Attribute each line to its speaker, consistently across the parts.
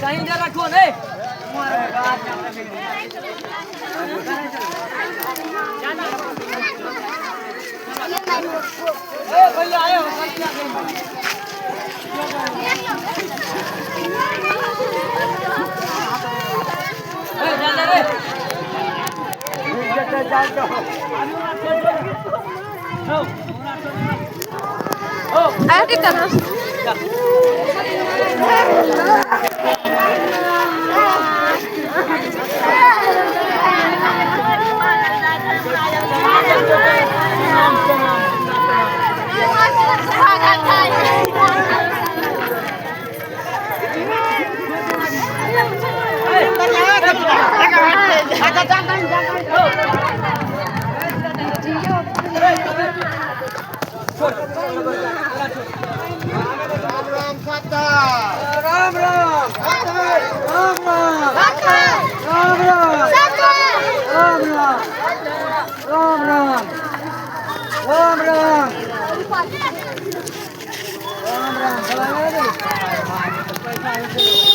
Speaker 1: कहीं जगह ठो नहीं भैया आए हो
Speaker 2: ayo kita terus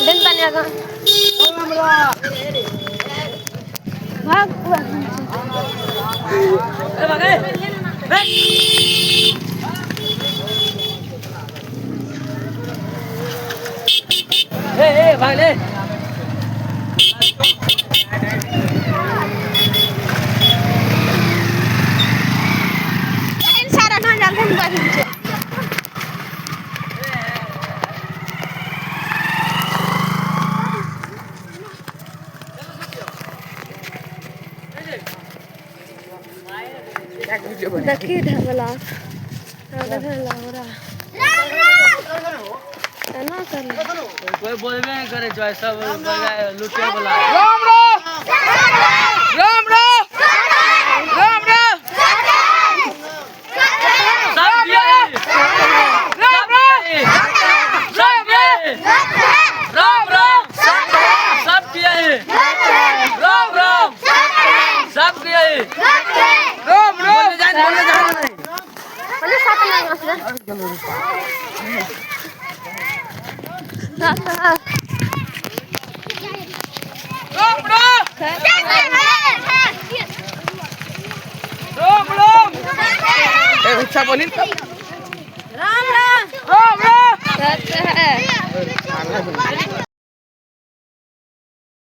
Speaker 2: दिन पानी आगा भाग
Speaker 1: भाग ले
Speaker 2: सारा ना जाकर बाहर देखिए ढबला ढबला हो रहा है ना कर
Speaker 1: कोई बोलबे नहीं करे जो सब लुटे वाला
Speaker 3: राम राम राम राम
Speaker 1: सब दिया है
Speaker 3: राम राम
Speaker 1: सब दिया है राम राम सब दिया है राम राम सब दिया है
Speaker 3: Ram Ram
Speaker 2: Mana satu lagi maksudnya?
Speaker 3: Ram Ram Ram Ram अच्छा बोली
Speaker 2: राम राम
Speaker 3: राम राम
Speaker 2: सच है